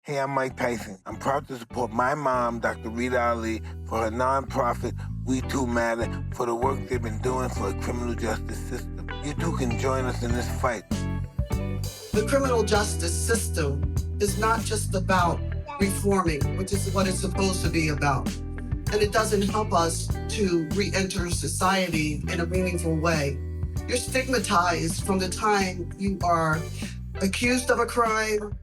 Hey, I'm Mike Tyson. I'm proud to support my mom, Dr. Rita Ali, for her nonprofit, We Too Matter, for the work they've been doing for the criminal justice system. You too can join us in this fight. The criminal justice system is not just about reforming, which is what it's supposed to be about. And it doesn't help us to re-enter society in a meaningful way. You're stigmatized from the time you are accused of a crime,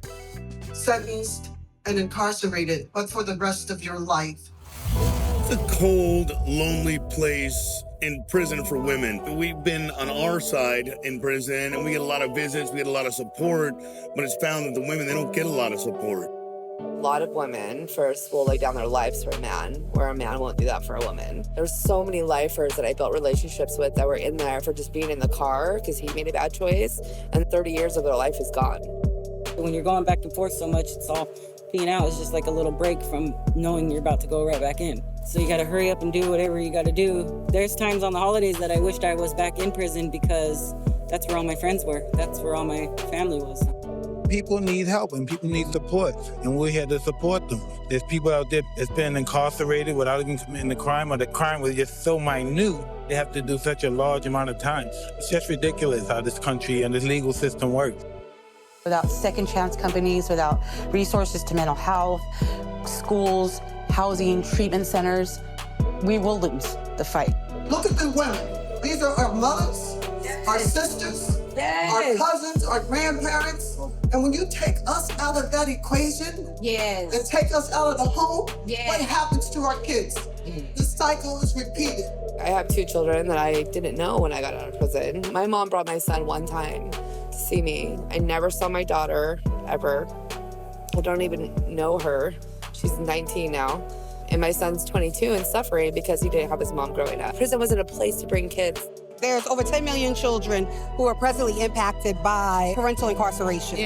sentenced, and incarcerated, but for the rest of your life. It's a cold, lonely place in prison for women. We've been on our side in prison, and we get a lot of visits, we get a lot of support, but it's found that the women, they don't get a lot of support. A lot of women first will lay down their lives for a man, where a man won't do that for a woman. There's so many lifers that I built relationships with that were in there for just being in the car because he made a bad choice, and 30 years of their life is gone. When you're going back and forth so much, it's all being out. It's just like a little break from knowing you're about to go right back in. So you got to hurry up and do whatever you got to do. There's times on the holidays that I wished I was back in prison because that's where all my friends were. That's where all my family was. People need help and people need support, and we're here to support them. There's people out there that's been incarcerated without even committing a crime, or the crime was just so minute, they have to do such a large amount of time. It's just ridiculous how this country and this legal system works. Without second chance companies, without resources to mental health, schools, housing, treatment centers, we will lose the fight. Look at the women. These are our mothers, our sisters, our cousins, our grandparents. And when you take us out of that equation and take us out of the home, what happens to our kids? The cycle is repeated. I have 2 children that I didn't know when I got out of prison. My mom brought my son one time to see me. I never saw my daughter, ever. I don't even know her. She's 19 now. And my son's 22 and suffering because he didn't have his mom growing up. Prison wasn't a place to bring kids. There's over 10 million children who are presently impacted by parental incarceration.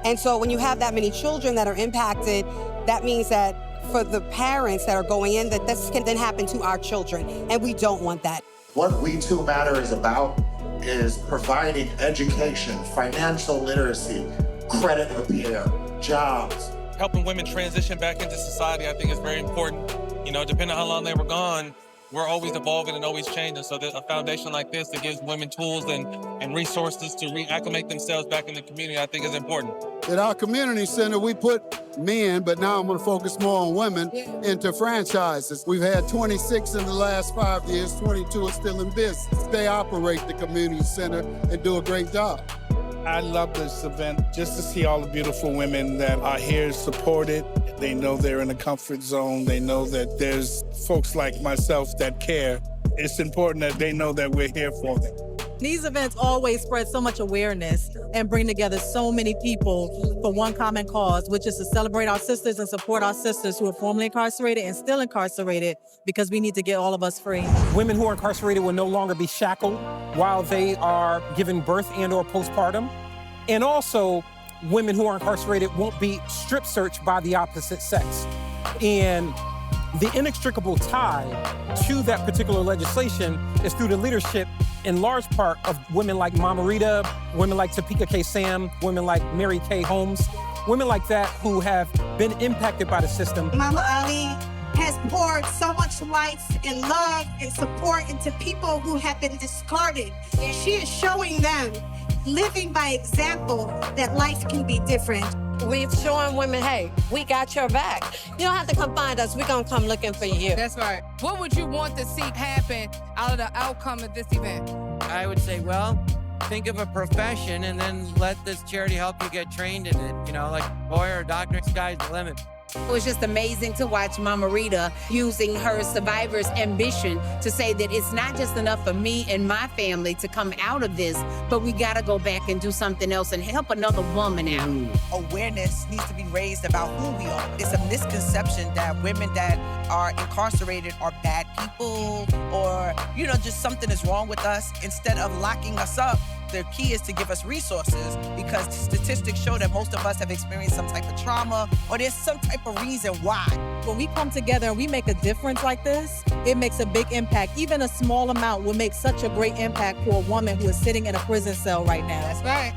And so when you have that many children that are impacted, that means that for the parents that are going in, that this can then happen to our children, and we don't want that. What We Too Matter is about is providing education, financial literacy, credit repair, jobs. Helping women transition back into society, I think, is very important. You know, depending on how long they were gone, we're always evolving and always changing. So there's a foundation like this that gives women tools and resources to reacclimate themselves back in the community, I think is important. At our community center, we put men, but now I'm going to focus more on women, into franchises. We've had 26 in the last 5 years, 22 are still in business. They operate the community center and do a great job. I love this event just to see all the beautiful women that are here supported. They know they're in a comfort zone. They know that there's folks like myself that care. It's important that they know that we're here for them. These events always spread so much awareness and bring together so many people for one common cause, which is to celebrate our sisters and support our sisters who are formerly incarcerated and still incarcerated, because we need to get all of us free. Women who are incarcerated will no longer be shackled while they are giving birth and or postpartum. And also, women who are incarcerated won't be strip searched by the opposite sex. And the inextricable tie to that particular legislation is through the leadership, in large part, of women like Mama Rita, women like Topeka K. Sam, women like Mary Kay Holmes, women like that who have been impacted by the system. Mama Ali has poured so much life and love and support into people who have been discarded. She is showing them, living by example, that life can be different. We've shown women, hey, we got your back. You don't have to come find us. We're going to come looking for you. That's right. What would you want to see happen out of the outcome of this event? I would say, well, think of a profession and then let this charity help you get trained in it. You know, like lawyer or doctor, sky's the limit. It was just amazing to watch Mama Rita using her survivor's ambition to say that it's not just enough for me and my family to come out of this, but we got to go back and do something else and help another woman out. Awareness needs to be raised about who we are. It's a misconception that women that are incarcerated are bad people or, you know, just something is wrong with us. Instead of locking us up, the key is to give us resources, because statistics show that most of us have experienced some type of trauma or there's some type of reason why. When we come together and we make a difference like this, it makes a big impact. Even a small amount will make such a great impact for a woman who is sitting in a prison cell right now. That's right.